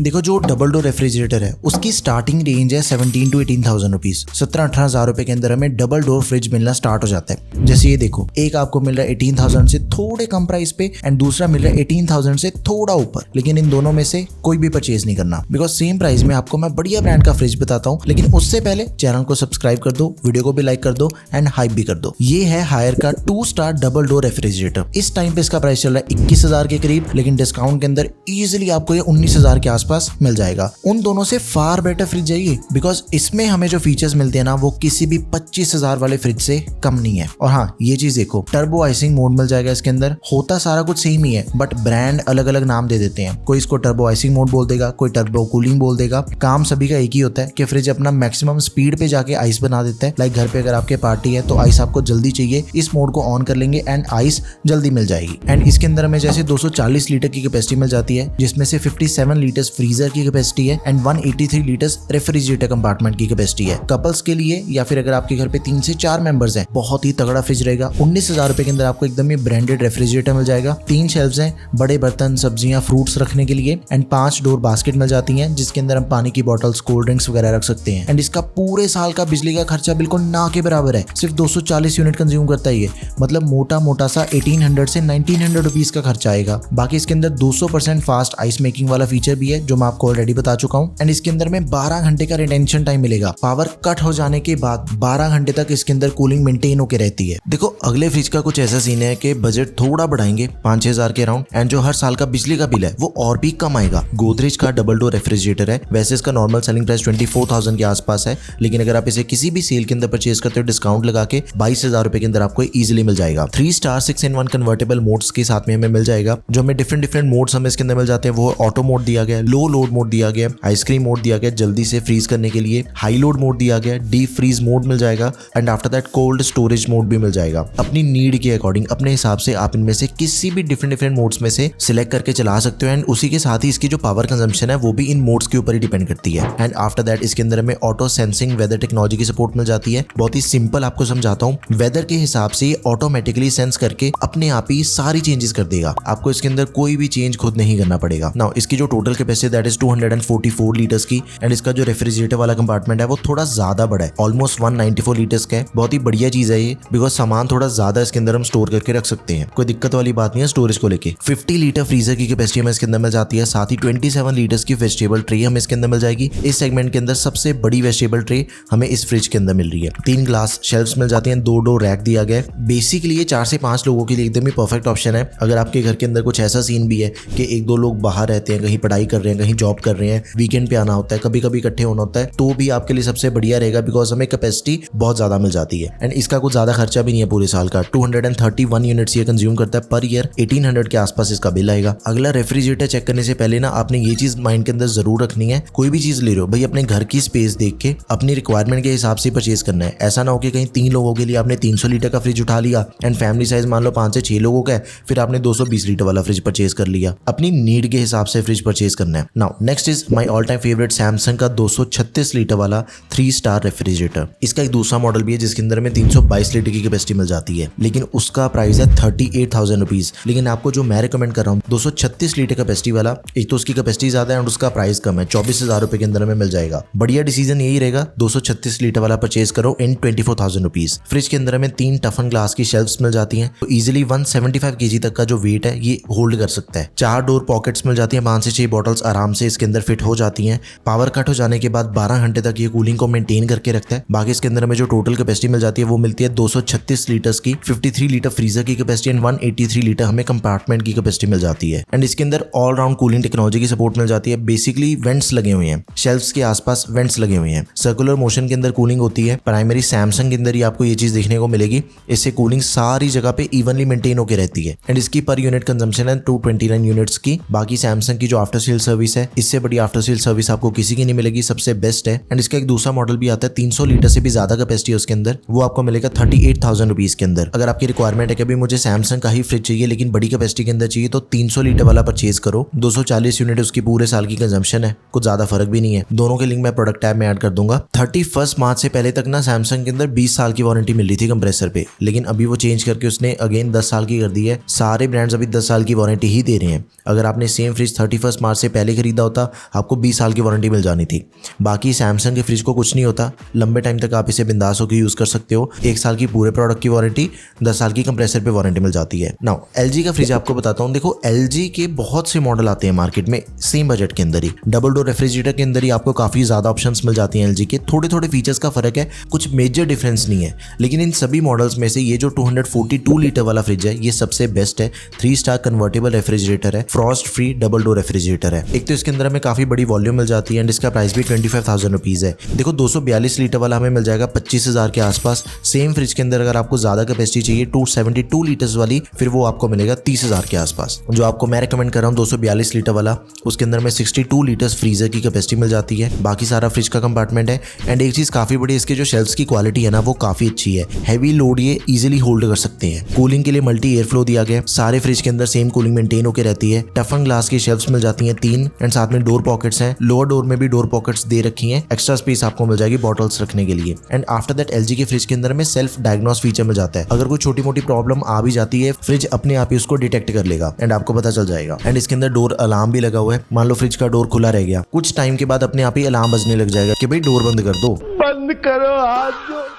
देखो जो double door refrigerator है उसकी स्टार्टिंग रेंज है 17 to 18,000 रुपीज। 17-18 हजार रुपए के अंदर हमें डबल डोर फ्रिज मिलना स्टार्ट हो जाता है। जैसे ये देखो, एक आपको मिल रहा है 18,000 से थोड़े कम प्राइस पे एंड दूसरा मिल रहा है 18,000 से थोड़ा ऊपर। लेकिन इन दोनों में से कोई भी परचेज नहीं करना, बिकॉज सेम प्राइस में आपको मैं बढ़िया ब्रांड का फ्रिज बताता हूँ। लेकिन उससे पहले चैनल को सब्सक्राइब कर दो, वीडियो को भी लाइक कर दो एंड हाइप भी कर दो। ये है हायर का 2 स्टार डबल डोर रेफ्रिजरेटर। इस टाइम पे इसका प्राइस चल रहा है 21,000 के करीब, लेकिन डिस्काउंट के अंदर इजीली आपको ये 19,000 के आसपास मिल जाएगा। उन दोनों से फार बेटर फ्रिज है ये, बिकॉज इसमें हमें जो फीचर्स मिलते हैं ना वो किसी भी 25,000 वाले फ्रिज से कम नहीं है। और हाँ, ये चीज देखो, टर्बो आइसिंग मोड मिल जाएगा इसके अंदर। होता सारा कुछ सेम ही है, बट ब्रांड अलग अलग नाम दे देते हैं। कोई इसको टर्बो आइसिंग मोड बोल देगा, कोई टर्बो कूलिंग बोल देगा। काम सभी का एक ही होता है कि फ्रिज अपना मैक्सिमम स्पीड पे जाके आइस बना देता है। लाइक घर पे अगर आपके पार्टी है तो आइस आपको जल्दी चाहिए, इस मोड को ऑन कर लेंगे एंड आइस जल्दी मिल जाएगी। एंड इसके अंदर हमें जैसे 240 लीटर की कैपेसिटी मिल जाती है, जिसमें से 57 लीटर्स फ्रीजर की कैपेसिटी है एंड 183 लीटर्स रेफ्रिजरेटर कंपार्टमेंट की कैपेसिटी है। कपल्स के लिए या फिर अगर आपके घर पे 3 से 4 मेंबर्स हैं, बहुत ही तगड़ा फ्रिज रहेगा। 19,000 रुपए के अंदर आपको एकदम ही ब्रांडेड रेफ्रिजरेटर मिल जाएगा। 3 शेल्फ्स हैं, बड़े बर्तन, सब्जियां, फ्रूट्स रखने के लिए एंड 5 डोर बास्केट मिल जाती हैं, जिसके अंदर हम पानी की बॉटल्स, कोल्ड ड्रिंक्स वगैरह रख सकते हैं। एंड इसका पूरे साल का बिजली का खर्चा बिल्कुल ना के बराबर है। सिर्फ 240 यूनिट कंज्यूम करता है ये, मतलब मोटा मोटा सा 1800 से 1900 रुपीज का खर्चा आएगा। बाकी इसके अंदर 200% फास्ट आइस मेकिंग वाला फीचर भी है, जो मैं आपको ऑलरेडी बता चुका हूँ। एंड इसके अंदर में 12 घंटे का रिटेंशन टाइम मिलेगा। पावर कट हो जाने के बाद 12 घंटे तक इसके अंदर कूलिंग मेंटेन होकर रहती है। देखो, अगले फ्रिज का कुछ ऐसा सीन है कि बजट थोड़ा बढ़ाएंगे 5-6 हजार के अराउंड, एंड जो हर साल का बिजली का बिल है वो और भी कम आएगा। गोदरेज का डबल डोर रेफ्रिजरेटर है। वैसे इसका नॉर्मल सेलिंग प्राइस 24,000 के आसपास है, लेकिन अगर आप इसे किसी भी सेल के अंदर परचेज करते हो डिस्काउंट लगा के 22,000 रुपए के अंदर आपको इजीली मिल जाएगा। 3 स्टार 6-in-1 कन्वर्टेबल मोड्स के साथ में हमें मिल जाएगा। जो हमें डिफरेंट मोड्स हमें इसके अंदर मिल जाते हैं वो ऑटो मोड दिया गया है, लो लोड मोड दिया गया है, आइसक्रीम मोड दिया गया है जल्दी से फ्रीज करने के लिए, हाई लोड मोड दिया गया है, डीप फ्रीज मोड मिल जाएगा and after that cold storage mode भी मिल जाएगा। अपनी नीड के अकॉर्डिंग अपने हिसाब से आप इनमें से किसी भी डिफरेंट मोड्स में से सिलेक्ट करके चला सकते हो। एंड उसी के साथ ही इसकी जो पावर कंजम्पशन है वो भी इन मोड्स के ऊपर ही डिपेंड करती है। एंड आफ्टर दैट इसके अंदर हमें ऑटो सेंसिंग वेदर टेक्नोलॉजी की सपोर्ट मिल जाती है। बहुत ही सिंपल आपको समझाता हूँ। वेदर के हिसाब से ऑटोमेटिकली सेंस करके अपने आप ही सारी चेंजेस कर देगा। आपको इसके अंदर कोई भी चेंज खुद नहीं करना पड़ेगा। नाउ इसकी जो total capacity that is 244 litres की, एंड इसका जो रेफ्रिजरेटर वाला कंपार्टमेंट है वो थोड़ा ज्यादा बड़ा है, ऑलमोस्ट 194 लीटर्स का है। बहुत ही बढ़िया चीज है ये, बिकॉज सामान थोड़ा ज्यादा इसके अंदर हम स्टोर करके रख सकते हैं। कोई दिक्कत वाली बात नहीं है स्टोरेज को लेके। 50 लीटर फ्रीजर की कैपेसिटी हमें इसके अंदर मिल जाती है। साथ ही 27 लीटर्स की वेजिटेबल ट्रे हमें इसके अंदर मिल जाएगी। इस सेगमेंट के अंदर सबसे बड़ी वेजिटेबल ट्रे हमें इस फ्रिज के अंदर मिल रही है। 3 ग्लास शेल्फ्स मिल जाती हैं, 2 डोर रैक दिया गया है। बेसिकली ये 4 से 5 लोगों के लिए एकदम ही परफेक्ट ऑप्शन है। अगर आपके घर के अंदर कुछ ऐसा सीन भी है कि 1-2 लोग बाहर रहते हैं, कहीं पढ़ाई कर रहे हैं, कहीं जॉब कर रहे हैं, वीकेंड पे आना होता है, कभी कभी इकट्ठे होना होता है, तो भी आपके लिए सबसे बढ़िया रहेगा, बिकॉज हमें कैपेसिटी बहुत ज्यादा मिल जाती है। एंड इसका कुछ ज्यादा खर्चा भी नहीं है पूरे साल का। 231 यूनिट्स ये कंज्यूम करता है पर ईयर। 1800 के आसपास इसका बिल आएगा। अगला रेफ्रिजरेटर चेक करने से पहले ना आपने ये चीज माइंड के अंदर जरूर रखनी है, कोई भी चीज ले रहे हो भाई अपने घर की स्पेस देख के अपनी रिक्वायरमेंट के हिसाब से परचेज करना है। ऐसा ना हो कि कहीं 3 लोगों के लिए आपने 300 लीटर का फ्रिज उठा लिया एंड फैमिली साइज मान लो 5 से 6 लोगों का है, फिर आपने 220 लीटर वाला फ्रिज परचेज कर लिया। अपनी नीड के हिसाब से फ्रिज परचेज करना है। Now next is my all time favourite Samsung का 236 लीटर वाला 3 स्टार रेफ्रिजरेटर। इसका एक दूसरा मॉडल भी है जिसके अंदर में 322 लीटर की कैपेसिटी मिल जाती है, लेकिन उसका प्राइस है 38,000 रुपीज। लेकिन आपको जो मैं रिकमेंड कर रहा हूँ 236 लीटर कैपेसिटी वाला, एक तो उसकी कैपेसिटी ज्यादा है और उसका प्राइस कम है, 24,000 रुपए के अंदर में मिल जाएगा। बढ़िया डिसीजन यही रहेगा, 236 लीटर वाला परचेज करो इन 24,000 रुपीज। फ्रिज के अंदर में 3 टफन ग्लास की शेल्फ्स मिल जाती हैं, तो इजिली 175 kg तक का जो वेट है ये होल्ड कर सकता है। 4 डोर पॉकेट्स मिल जाती हैं, 5 से 6 बॉटल्स आराम से इसके अंदर फिट हो जाती हैं। पावर कट हो जाने के बाद 12 घंटे तक ये कूलिंग को मेंटेन करके रखता है। बाकी इसके अंदर में जो टोटल कैपेसिटी मिल जाती है वो मिलती है 236 लीटर्स की, 53 लीटर फ्रीजर की कैपेसिटी एंड 183 लीटर हमें कंपार्टमेंट की कैपेसिटी मिल जाती है। एंड इसके अंदर ऑल राउंड कूलिंग टेक्नोलॉजी की सपोर्ट मिल जाती है। बेसिकली वेंट्स लगे हुए हैं, शेल्फ्स के आसपास वेंट्स लगे हुए हैं, सर्कुलर मोशन के अंदर कूलिंग होती है। प्राइमरी सैमसंग के अंदर ही आपको ये चीज देखने को मिलेगी। इससे कूलिंग सारी जगह पे इवनली मेंटेन होकर रहती है। एंड इसकी पर यूनिट कंजम्पशन है 229 यूनिट्स की। बाकी सैमसंग की जो आफ्टर सेल सर्विस है, इससे बड़ी आफ्टर सेल सर्विस आपको किसी की नहीं मिलेगी, सबसे बेस्ट है। एंड इसका एक दूसरा मॉडल भी आता है 300 लीटर से भी ज्यादा कैपेसिटी है उसके अंदर, वो आपको मिलेगा 38,000 रुपीज के अंदर। अगर आपकी रिक्वायरमेंट है कि अभी मुझे सैमसंग का ही फ्रिज चाहिए लेकिन बड़ी कैपेसिटी के अंदर चाहिए, तो 300 लीटर वाला परचेज करो। 240 यूनिट उसकी पूरे साल की कंजम्पशन है, कुछ ज्यादा फर्क भी नहीं है। दोनों के लिंक मैं प्रोडक्ट टैब में ऐड कर दूंगा। 31 मार्च से पहले तक ना सैमसंग के अंदर 20 साल की वारंटी मिल रही थी कंप्रेसर पे, लेकिन अभी वो चेंज करके उसने अगेन 10 साल की कर दी है। सारे ब्रांड्स अभी 10 साल की वारंटी ही दे रहे हैं। अगर आपने सेम फ्रिज 31 मार्च से पहले पहले खरीदा होता आपको 20 साल की वारंटी मिल जानी थी। बाकी सैमसंग के फ्रिज को कुछ नहीं होता, लंबे टाइम तक आप इसे बिंदास होकर यूज़ कर सकते हो। 1 साल की पूरे प्रोडक्ट की वारंटी, 10 साल की कंप्रेसर पे वारंटी मिल जाती है। नाउ LG का फ्रिज आपको बताता हूँ। देखो LG के बहुत से मॉडल आते हैं मार्केट में सेम बजट के अंदर ही। डबल डोर रेफ्रिजरेटर के अंदर ही आपको काफ़ी ज़्यादा ऑप्शंस मिल जाती हैं LG के। थोड़े थोड़े फीचर्स का फर्क है, कुछ मेजर डिफरेंस नहीं है, लेकिन इन सभी मॉडल्स में से ये जो 242 लीटर वाला फ्रिज है ये सबसे बेस्ट है। 3 स्टार कन्वर्टेबल रेफ्रिजरेटर है, Frost free double door refrigerator है। एक तो इसके अंदर हमें काफ़ी बड़ी वॉल्यूम मिल जाती है एंड इसका प्राइस भी 25,000 रुपीज़ है। देखो 242 लीटर वाला हमें मिल जाएगा 25,000 के आसपास। सेम फ्रिज के अंदर अगर आपको ज़्यादा कैपेसिटी चाहिए 272 लीटर्स वाली, फिर वो आपको मिलेगा 30,000 के आसपास। जो आपको मैं रिकमेंड कर रहा हूँ 242 लीटर वाला, उसके अंदर में 62 लीटर्स फ्रीजर की कैपेसिटी मिल जाती है। बाकी सारा फ्रिज का कंपार्टमेंट है एंड एक चीज़ काफ़ी बड़ी, इसके जो शेल्फ्स की क्वालिटी है ना वो काफ़ी अच्छी है। हैवी लोड ये इजीली होल्ड कर सकते हैं। कूलिंग के लिए मल्टी एयर फ्लो दिया गया, सारे फ्रिज के अंदर सेम कूलिंग मेंटेन होकर रहती है। टफन ग्लास की शेल्फ्स मिल जाती हैं 3 एंड साथ में डोर पॉकेट्स हैं। लोअर डोर में भी डोर पॉकेट्स दे रखी हैं, एक्स्ट्रा स्पेस आपको मिल जाएगी बॉटल्स रखने के लिए। एंड आफ्टर दैट LG के फ्रिज के अंदर में सेल्फ डायग्नोस फीचर मिल जाता है। अगर कोई छोटी मोटी प्रॉब्लम आ भी जाती है फ्रिज अपने आप ही उसको डिटेक्ट कर लेगा एंड आपको पता चल जाएगा। एंड इसके अंदर डोर अलार्म भी लगा हुआ है। मान लो फ्रिज का डोर खुला रह गया, कुछ टाइम के बाद अपने आप ही अलार्म बजने लग जाएगा कि भाई डोर बंद कर दो, बंद करो हाथ।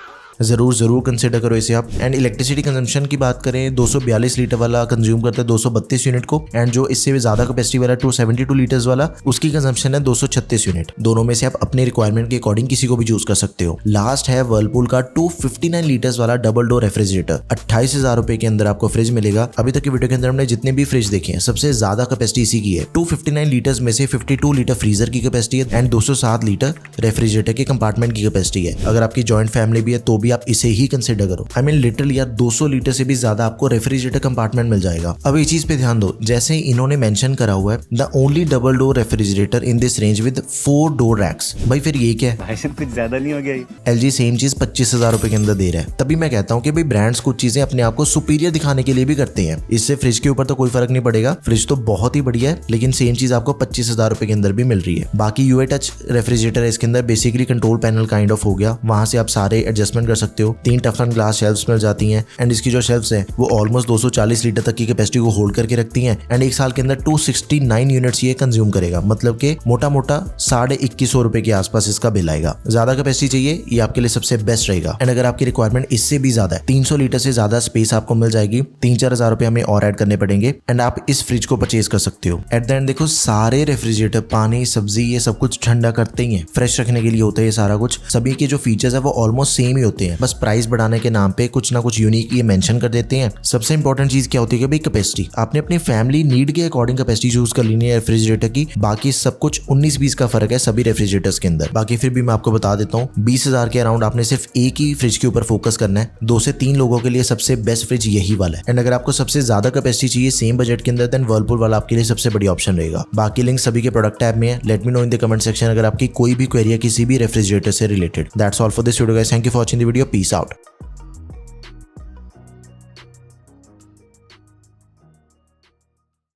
जरूर कंसिडर करो इसे आप। एंड इलेक्ट्रिसिटी कंजम्पशन की बात करें 242 लीटर वाला कंज्यूम करता है 232 यूनिट को एंड जो इससे भी ज्यादा कैपेसिटी वाला 272 लीटर्स वाला उसकी कंजम्पशन है 236 यूनिट। दोनों में से आप अपने रिक्वायरमेंट के अकॉर्डिंग किसी को भी चूज कर सकते हो। लास्ट है वर्लपूल का 259 लीटर्स वाला डबल डोर रेफ्रिजरेटर। 28,000 रुपए के अंदर आपको फ्रिज मिलेगा। अभी तक की वीडियो के अंदर हमने जितने भी फ्रिज देखे हैं सबसे ज्यादा कैपेसिटी इसी की है। 259 लीटर्स में से 52 लीटर फ्रीजर की कैपेसिटी है एंड 207 लीटर रेफ्रिजरेटर के कंपार्टमेंट की कैपेसिटी है। अगर आपकी जॉइंट फैमिली भी है तो भी आप इसे ही कंसिडर करो। आई मीन लिटरली यार 200 लीटर से भी ज्यादा आपको रेफ्रिजरेटर कंपार्टमेंट मिल जाएगा। अब ये चीज पे ध्यान दो, जैसे इन्होंने मेंशन करा हुआ है the only double door refrigerator in this range with 4 door racks. भाई फिर ये क्या है? भाई कुछ ज्यादा नहीं हो गया? LG सेम चीज 25,000 रुपए के अंदर दे रहा है। तभी मैं कहता हूँ कि भाई ब्रांड्स कुछ चीजें अपने आप को सुपीरियर दिखाने के लिए भी करते हैं। इससे फ्रिज के ऊपर तो कोई फर्क नहीं पड़ेगा, फ्रिज तो बहुत ही बढ़िया है, लेकिन सेम चीज आपको 25,000 रुपए के अंदर भी मिल रही है। बाकी UA टच रेफ्रिजरेटर है, इसके अंदर basically control panel kind of हो गया, वहां से आप सारे एडजस्टमेंट कर सकते हो। 3 टफन ग्लास शेल्फ्स मिल जाती हैं एंड इसकी जो शेल्फ्स है वो ऑलमोस्ट 240 लीटर तक की कैपेसिटी को होल्ड करके रखती हैं एंड 1 साल के अंदर 269 यूनिट्स ये कंज्यूम करेगा। मतलब कि मोटा मोटा 2150 रुपए के आसपास इसका बिल आएगा। ज्यादा कैपेसिटी चाहिए ये आपके लिए सबसे बेस्ट रहेगा। एंड अगर आपकी रिक्वायरमेंट इससे भी ज्यादा है, 300 लीटर से ज्यादा स्पेस आपको मिल जाएगी, 3-4 हजार रुपए हमें और ऐड करने पड़ेंगे एंड आप इस फ्रिज को परचेज कर सकते हो। एट द एंड देखो सारे रेफ्रिजरेटर पानी सब्जी ये सब कुछ ठंडा करते ही है, फ्रेश रखने के लिए होता है ये सारा कुछ। सभी के जो फीचर्स है वो ऑलमोस्ट सेम ही होते हैं, बस प्राइस बढ़ाने के नाम पे कुछ ना कुछ यूनिक ये मेंशन कर देते हैं। सबसे इंपॉर्टेंट चीज क्या होती है भाई कैपेसिटी। आपने अपनी फैमिली नीड के अकॉर्डिंग कैपेसिटी चूज कर लेनी है रेफ्रिजरेटर की। बाकी सब कुछ 19-20 का फर्क है सभी रेफ्रिजरेटर्स के अंदर। बाकी फिर भी मैं आपको बता देता हूँ 20,000 के अराउंड आपने सिर्फ एक ही फ्रिज के ऊपर फोकस करना है। 2 से 3 लोगों के लिए सबसे बेस्ट फ्रिज यही वाला है। एंड अगर आपको सबसे ज्यादा कैपेसिटी चाहिए सेम बजट के अंदर देन वर्लपूल वाला आपके लिए सबसे बड़ी ऑप्शन रहेगा। बाकी लिंक सभी के प्रोडक्ट टैब में है। Let me know in the comment section अगर आपकी कोई भी क्वेरी है किसी भी रेफ्रिजरेटर से related. That's all for this video guys, thank you for watching the video, peace out.